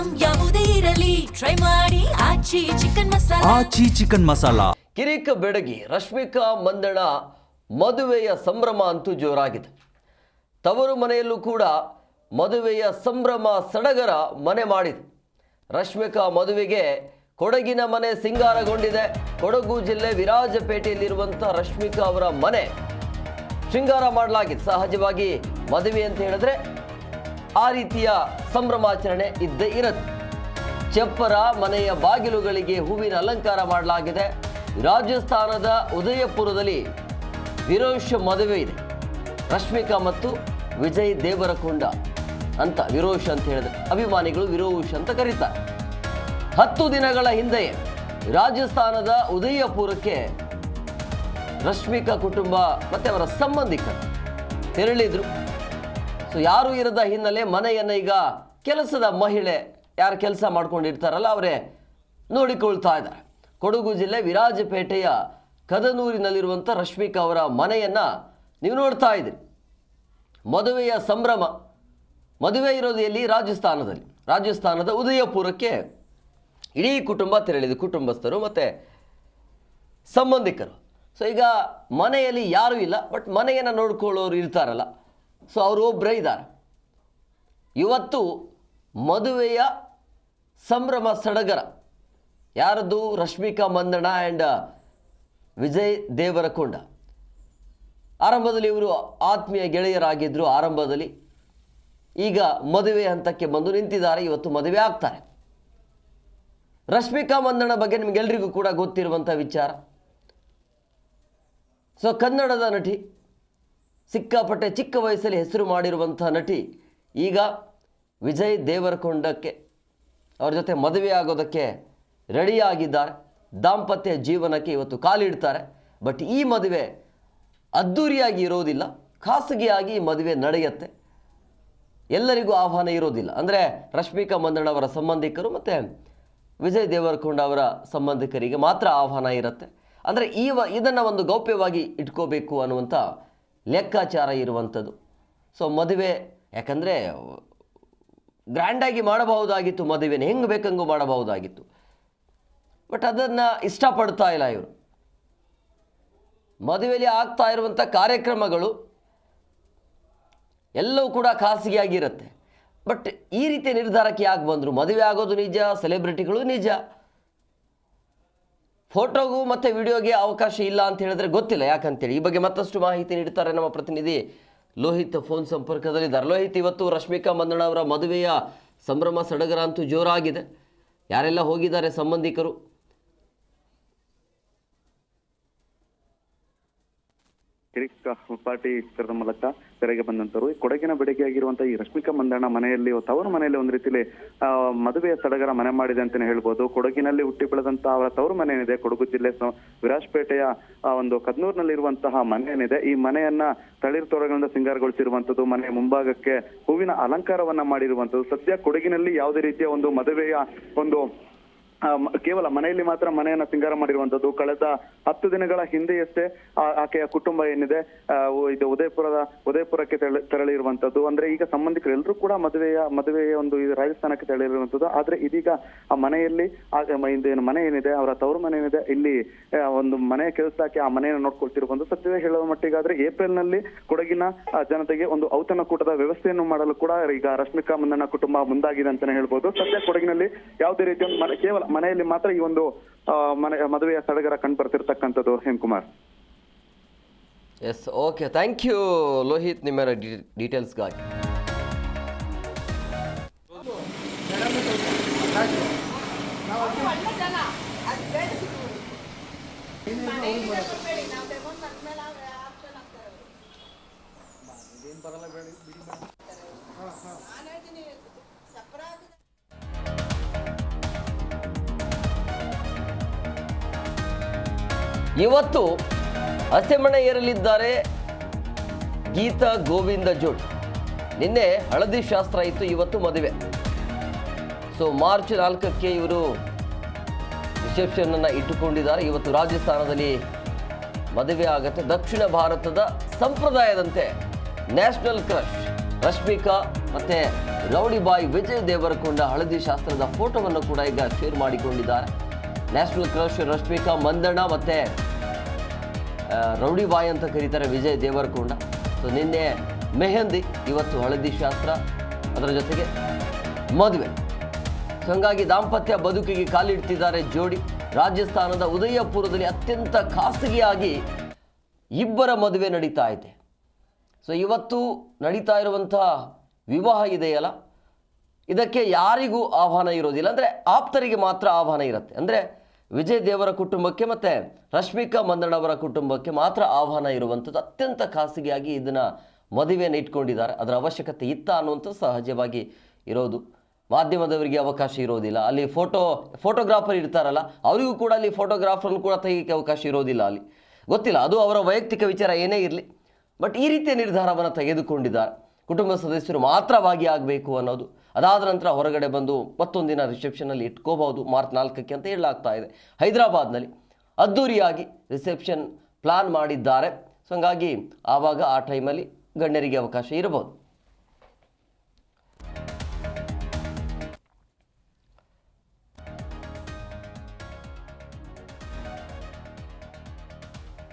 Item ಯಾವುದೇ ಇರಲಿ try ಮಾಡಿ ಆಚಿ ಚಿಕನ್ ಮಸಾಲಾ. ಕಿರಿಕ ಬೆಡಗಿ ರಶ್ಮಿಕಾ ಮಂದಣ್ಣ ಮದುವೆಯ ಸಂಭ್ರಮ ಅಂತೂ ಜೋರಾಗಿದೆ. ತವರು ಮನೆಯಲ್ಲೂ ಕೂಡ ಮದುವೆಯ ಸಂಭ್ರಮ ಸಡಗರ ಮನೆ ಮಾಡಿದೆ. ರಶ್ಮಿಕಾ ಮದುವೆಗೆ ಕೊಡಗಿನ ಮನೆ ಸಿಂಗಾರಗೊಂಡಿದೆ. ಕೊಡಗು ಜಿಲ್ಲೆ ವಿರಾಜಪೇಟೆಯಲ್ಲಿರುವಂಥ ರಶ್ಮಿಕಾ ಅವರ ಮನೆ ಶೃಂಗಾರ ಮಾಡಲಾಗಿದೆ. ಸಹಜವಾಗಿ ಮದುವೆ ಅಂತ ಹೇಳಿದ್ರೆ ಆ ರೀತಿಯ ಸಂಭ್ರಮಾಚರಣೆ ಇದ್ದೇ ಇರುತ್ತೆ. ಚಪ್ಪರ ಮನೆಯ ಬಾಗಿಲುಗಳಿಗೆ ಹೂವಿನ ಅಲಂಕಾರ ಮಾಡಲಾಗಿದೆ. ರಾಜಸ್ಥಾನದ ಉದಯಪುರದಲ್ಲಿ ವಿರೋಶ್ ಮದುವೆ ಇದೆ. ರಶ್ಮಿಕಾ ಮತ್ತು ವಿಜಯ್ ದೇವರಕೊಂಡ ಅಂತ ವಿರೋಶ್ ಅಂತ ಹೇಳಿದ್ರೆ ಅಭಿಮಾನಿಗಳು ವಿರೋಶ್ ಅಂತ ಕರೀತಾರೆ. 10 ದಿನಗಳ ಹಿಂದೆಯೇ ರಾಜಸ್ಥಾನದ ಉದಯಪುರಕ್ಕೆ ರಶ್ಮಿಕಾ ಕುಟುಂಬ ಮತ್ತು ಅವರ ಸಂಬಂಧಿಕರು ತೆರಳಿದ್ರು. ಸೊ ಯಾರೂ ಇರದ ಹಿನ್ನೆಲೆ ಮನೆಯನ್ನು ಈಗ ಕೆಲಸದ ಮಹಿಳೆ ಯಾರು ಕೆಲಸ ಮಾಡ್ಕೊಂಡಿರ್ತಾರಲ್ಲ ಅವರೇ ನೋಡಿಕೊಳ್ತಾ ಇದ್ದಾರೆ. ಕೊಡಗು ಜಿಲ್ಲೆ ವಿರಾಜಪೇಟೆಯ ಕದನೂರಿನಲ್ಲಿರುವಂಥ ರಶ್ಮಿಕಾ ಅವರ ಮನೆಯನ್ನು ನೀವು ನೋಡ್ತಾ ಇದ್ದೀರಿ. ಮದುವೆಯ ಸಂಭ್ರಮ. ಮದುವೆ ಇರೋದು ಎಲ್ಲಿ? ರಾಜಸ್ಥಾನದಲ್ಲಿ. ರಾಜಸ್ಥಾನದ ಉದಯಪುರಕ್ಕೆ ಇಡೀ ಕುಟುಂಬ ತೆರಳಿದೆ, ಕುಟುಂಬಸ್ಥರು ಮತ್ತು ಸಂಬಂಧಿಕರು. ಸೊ ಈಗ ಮನೆಯಲ್ಲಿ ಯಾರೂ ಇಲ್ಲ, ಬಟ್ ಮನೆಯನ್ನು ನೋಡ್ಕೊಳ್ಳೋರು ಇರ್ತಾರಲ್ಲ, ಸೊ ಅವರು ಒಬ್ಬರೇ ಇದ್ದಾರೆ. ಇವತ್ತು ಮದುವೆಯ ಸಂಭ್ರಮ ಸಡಗರ ಯಾರದ್ದು? ರಶ್ಮಿಕಾ ಮಂದಣ್ಣ ಆ್ಯಂಡ್ ವಿಜಯ್ ದೇವರಕೊಂಡ. ಆರಂಭದಲ್ಲಿ ಇವರು ಆತ್ಮೀಯ ಗೆಳೆಯರಾಗಿದ್ದರು. ಆರಂಭದಲ್ಲಿ ಈಗ ಮದುವೆ ಹಂತಕ್ಕೆ ಬಂದು ನಿಂತಿದ್ದಾರೆ. ಇವತ್ತು ಮದುವೆ ಆಗ್ತಾರೆ. ರಶ್ಮಿಕಾ ಮಂದಣ್ಣ ಬಗ್ಗೆ ನಿಮಗೆಲ್ಲರಿಗೂ ಕೂಡ ಗೊತ್ತಿರುವಂಥ ವಿಚಾರ. ಸೊ ಕನ್ನಡದ ನಟಿ, ಸಿಕ್ಕಾಪಟ್ಟೆ ಚಿಕ್ಕ ವಯಸ್ಸಲ್ಲಿ ಹೆಸರು ಮಾಡಿರುವಂಥ ನಟಿ ಈಗ ವಿಜಯ್ ದೇವರಕೊಂಡಕ್ಕೆ ಅವ್ರ ಜೊತೆ ಮದುವೆ ಆಗೋದಕ್ಕೆ ರೆಡಿಯಾಗಿದ್ದಾರೆ. ದಾಂಪತ್ಯ ಜೀವನಕ್ಕೆ ಇವತ್ತು ಕಾಲಿಡ್ತಾರೆ. ಬಟ್ ಈ ಮದುವೆ ಅದ್ಧೂರಿಯಾಗಿ ಇರೋದಿಲ್ಲ, ಖಾಸಗಿಯಾಗಿ ಈ ಮದುವೆ ನಡೆಯುತ್ತೆ. ಎಲ್ಲರಿಗೂ ಆಹ್ವಾನ ಇರೋದಿಲ್ಲ. ಅಂದರೆ ರಶ್ಮಿಕಾ ಮಂದಣ್ಣ ಅವರ ಸಂಬಂಧಿಕರು ಮತ್ತು ವಿಜಯ್ ದೇವರಕೊಂಡ ಅವರ ಸಂಬಂಧಿಕರಿಗೆ ಮಾತ್ರ ಆಹ್ವಾನ ಇರುತ್ತೆ. ಅಂದರೆ ಇದನ್ನು ಒಂದು ಗೌಪ್ಯವಾಗಿ ಇಟ್ಕೋಬೇಕು ಅನ್ನುವಂಥ ಲೆಕ್ಕಾಚಾರ ಇರುವಂಥದ್ದು. ಸೊ ಮದುವೆ ಯಾಕಂದರೆ ಗ್ರ್ಯಾಂಡಾಗಿ ಮಾಡಬಹುದಾಗಿತ್ತು, ಮದುವೆನ ಹೆಂಗೆ ಬೇಕಂಗೂ ಮಾಡಬಹುದಾಗಿತ್ತು. ಬಟ್ ಅದನ್ನು ಇಷ್ಟಪಡ್ತಾ ಇಲ್ಲ ಇವರು. ಮದುವೆಯಲ್ಲಿ ಆಗ್ತಾ ಇರುವಂಥ ಕಾರ್ಯಕ್ರಮಗಳು ಎಲ್ಲವೂ ಕೂಡ ಖಾಸಗಿಯಾಗಿರುತ್ತೆ. ಬಟ್ ಈ ರೀತಿ ನಿರ್ಧಾರಕ್ಕೆ ಯಾಕೆ ಬಂದರು? ಮದುವೆ ಆಗೋದು ನಿಜ, ಸೆಲೆಬ್ರಿಟಿಗಳು ನಿಜ, ಫೋಟೋಗೂ ಮತ್ತು ವಿಡಿಯೋಗೆ ಅವಕಾಶ ಇಲ್ಲ ಅಂತ ಹೇಳಿದ್ರೆ ಗೊತ್ತಿಲ್ಲ ಯಾಕಂತೇಳಿ. ಈ ಬಗ್ಗೆ ಮತ್ತಷ್ಟು ಮಾಹಿತಿ ನೀಡ್ತಾರೆ ನಮ್ಮ ಪ್ರತಿನಿಧಿ ಲೋಹಿತ್ ಫೋನ್ ಸಂಪರ್ಕದಲ್ಲಿದ್ದಾರೆ. ಲೋಹಿತ್, ಇವತ್ತು ರಶ್ಮಿಕಾ ಮಂದಣ್ಣ ಅವರ ಮದುವೆಯ ಸಂಭ್ರಮ ಸಡಗರ ಅಂತೂ ಜೋರಾಗಿದೆ. ಯಾರೆಲ್ಲ ಹೋಗಿದ್ದಾರೆ ಸಂಬಂಧಿಕರು? ಕಿರಿಕ ಪಾರ್ಟಿ ಚಿತ್ರದ ಮೂಲಕ ತೆರೆಗೆ ಬಂದಂತರು ಕೊಡಗಿನ ಬೆಡಗಿಯಾಗಿರುವಂತಹ ಈ ರಶ್ಮಿಕಾ ಮಂದಣ್ಣ ಮನೆಯಲ್ಲಿ ತವರು ಮನೆಯಲ್ಲಿ ಒಂದು ರೀತಿಯಲ್ಲಿ ಮದುವೆಯ ಸಡಗರ ಮನೆ ಮಾಡಿದೆ ಅಂತಾನೆ ಹೇಳ್ಬೋದು. ಕೊಡಗಿನಲ್ಲಿ ಹುಟ್ಟಿ ಬೆಳೆದಂತ ಅವರ ತವರು ಮನೆ ಏನಿದೆ, ಕೊಡಗು ಜಿಲ್ಲೆ ವಿರಾಜಪೇಟೆಯ ಒಂದು ಕದ್ನೂರ್ನಲ್ಲಿರುವಂತಹ ಮನೆ ಏನಿದೆ, ಈ ಮನೆಯನ್ನ ತಳಿರು ತೋರಣಗಳಿಂದ ಸಿಂಗಾರಗೊಳಿಸಿರುವಂತದ್ದು, ಮನೆಯ ಮುಂಭಾಗಕ್ಕೆ ಹೂವಿನ ಅಲಂಕಾರವನ್ನ ಮಾಡಿರುವಂತದ್ದು. ಸದ್ಯ ಕೊಡಗಿನಲ್ಲಿ ಯಾವುದೇ ರೀತಿಯ ಒಂದು ಮದುವೆಯ ಒಂದು ಕೇವಲ ಮನೆಯಲ್ಲಿ ಮಾತ್ರ ಮನೆಯನ್ನ ಸಿಂಗಾರ ಮಾಡಿರುವಂತದ್ದು. ಕಳೆದ 10 ದಿನಗಳ ಹಿಂದೆಯಷ್ಟೇ ಆಕೆಯ ಕುಟುಂಬ ಏನಿದೆ ಇದು ಉದಯಪುರಕ್ಕೆ ತೆರಳಿರುವಂತದ್ದು. ಅಂದ್ರೆ ಈಗ ಸಂಬಂಧಿಕರು ಎಲ್ಲರೂ ಕೂಡ ಮದುವೆಯ ಒಂದು ರಾಜಸ್ಥಾನಕ್ಕೆ ತೆರಳಿರುವಂತದ್ದು. ಆದ್ರೆ ಇದೀಗ ಆ ಮನೆಯಲ್ಲಿ ಮನೆ ಏನಿದೆ, ಅವರ ತವರು ಮನೆ ಏನಿದೆ, ಇಲ್ಲಿ ಒಂದು ಮನೆಯ ಕೆಲಸಕ್ಕೆ ಆ ಮನೆಯನ್ನು ನೋಡ್ಕೊಳ್ತಿರುವಂತ. ಸದ್ಯ ಹೇಳುವ ಮಟ್ಟಿಗಾದ್ರೆ ಏಪ್ರಿಲ್ ನಲ್ಲಿ ಕೊಡಗಿನ ಜನತೆಗೆ ಒಂದು ಔತಣಕೂಟದ ವ್ಯವಸ್ಥೆಯನ್ನು ಮಾಡಲು ಕೂಡ ಈಗ ರಶ್ಮಿಕಾ ಮಂದಣ್ಣ ಕುಟುಂಬ ಮುಂದಾಗಿದೆ ಅಂತಾನೆ ಹೇಳ್ಬೋದು. ಸದ್ಯ ಕೊಡಗಿನಲ್ಲಿ ಯಾವುದೇ ರೀತಿಯ ಕೇವಲ ಮನೆಯಲ್ಲಿ ಮಾತ್ರ ಈ ಒಂದು ಮದುವೆಯ ಸಡಗರ ಕಂಡು ಬರ್ತಿರ್ತಕ್ಕಂಥದ್ದು. Hemakumar. Yes, okay, thank you Lohith ನಿಮ್ಮ ಡೀಟೇಲ್ಸ್ಗಾಗಿ. ಇವತ್ತು ಹಸೆಮಣೆ ಏರಲಿದ್ದಾರೆ ಗೀತಾ ಗೋವಿಂದ ಜೋಡಿ. ನಿನ್ನೆ ಹಳದಿ ಶಾಸ್ತ್ರ ಇತ್ತು, ಇವತ್ತು ಮದುವೆ. ಸೊ ಮಾರ್ಚ್ 4ಕ್ಕೆ ಇವರು ರಿಸೆಪ್ಷನ್ ಅನ್ನು ಇಟ್ಟುಕೊಂಡಿದ್ದಾರೆ. ಇವತ್ತು ರಾಜಸ್ಥಾನದಲ್ಲಿ ಮದುವೆ ಆಗುತ್ತೆ. ದಕ್ಷಿಣ ಭಾರತದ ಸಂಪ್ರದಾಯದಂತೆ ನ್ಯಾಷನಲ್ ಕ್ರಶ್ ರಶ್ಮಿಕಾ ಮತ್ತು ರೌಡಿ ಬಾಯ್ ವಿಜಯ್ ದೇವರಕೊಂಡ ಹಳದಿ ಶಾಸ್ತ್ರದ ಫೋಟೋವನ್ನು ಕೂಡ ಈಗ ಶೇರ್ ಮಾಡಿಕೊಂಡಿದ್ದಾರೆ. ನ್ಯಾಷನಲ್ ಕ್ರಶ್ ರಶ್ಮಿಕಾ ಮಂದಣ್ಣ ಮತ್ತು ರೌಡಿ ಬಾಯ್ ಅಂತ ಕರೀತಾರೆ ವಿಜಯ್ ದೇವರಕೊಂಡ. ಸೊ ನಿನ್ನೆ ಮೆಹಂದಿ, ಇವತ್ತು ಹಳದಿ ಶಾಸ್ತ್ರ, ಅದರ ಜೊತೆಗೆ ಮದುವೆ. ಸೊ ಹಂಗಾಗಿ ದಾಂಪತ್ಯ ಬದುಕಿಗೆ ಕಾಲಿಡ್ತಿದ್ದಾರೆ ಜೋಡಿ. ರಾಜಸ್ಥಾನದ ಉದಯಪುರದಲ್ಲಿ ಅತ್ಯಂತ ಖಾಸಗಿಯಾಗಿ ಇಬ್ಬರ ಮದುವೆ ನಡೀತಾ ಇದೆ. ಸೊ ಇವತ್ತು ನಡೀತಾ ಇರುವಂಥ ವಿವಾಹ ಇದೆಯಲ್ಲ, ಇದಕ್ಕೆ ಯಾರಿಗೂ ಆಹ್ವಾನ ಇರೋದಿಲ್ಲ, ಅಂದರೆ ಆಪ್ತರಿಗೆ ಮಾತ್ರ ಆಹ್ವಾನ ಇರುತ್ತೆ. ಅಂದರೆ ವಿಜಯ್ ದೇವರ ಕುಟುಂಬಕ್ಕೆ ಮತ್ತು ರಶ್ಮಿಕಾ ಮಂದಣ್ಣ ಅವರ ಕುಟುಂಬಕ್ಕೆ ಮಾತ್ರ ಆಹ್ವಾನ ಇರುವಂಥದ್ದು. ಅತ್ಯಂತ ಖಾಸಗಿಯಾಗಿ ಇದನ್ನು ಮದುವೆಯನ್ನು ಇಟ್ಕೊಂಡಿದ್ದಾರೆ. ಅದರ ಅವಶ್ಯಕತೆ ಇತ್ತ ಅನ್ನುವಂಥದ್ದು ಸಹಜವಾಗಿ ಇರೋದು. ಮಾಧ್ಯಮದವರಿಗೆ ಅವಕಾಶ ಇರೋದಿಲ್ಲ. ಅಲ್ಲಿ ಫೋಟೋಗ್ರಾಫರ್ ಇರ್ತಾರಲ್ಲ, ಅವರಿಗೂ ಕೂಡ ಅಲ್ಲಿ ಫೋಟೋಗ್ರಾಫರ್ನ ಕೂಡ ತೆಗಿಯೋಕ್ಕೆ ಅವಕಾಶ ಇರೋದಿಲ್ಲ. ಅಲ್ಲಿ ಗೊತ್ತಿಲ್ಲ, ಅದು ಅವರ ವೈಯಕ್ತಿಕ ವಿಚಾರ ಏನೇ ಇರಲಿ. ಬಟ್ ಈ ರೀತಿಯ ನಿರ್ಧಾರವನ್ನು ತೆಗೆದುಕೊಂಡಿದ್ದಾರೆ. ಕುಟುಂಬ ಸದಸ್ಯರು ಮಾತ್ರ ಭಾಗಿಯಾಗಬೇಕು ಅನ್ನೋದು. ಅದಾದ ನಂತರ ಹೊರಗಡೆ ಬಂದು ಮತ್ತೊಂದಿನ ರಿಸೆಪ್ಷನಲ್ಲಿ ಇಟ್ಕೋಬಹುದು ಮಾರ್ಚ್ 4ಕ್ಕೆ ಅಂತ ಹೇಳಲಾಗ್ತಾ ಇದೆ. ಹೈದರಾಬಾದ್ನಲ್ಲಿ ಅದ್ದೂರಿಯಾಗಿ ರಿಸೆಪ್ಷನ್ ಪ್ಲಾನ್ ಮಾಡಿದ್ದಾರೆ. ಸೊ ಹಂಗಾಗಿ ಆವಾಗ ಆ ಟೈಮಲ್ಲಿ ಗಣ್ಯರಿಗೆ ಅವಕಾಶ ಇರಬಹುದು.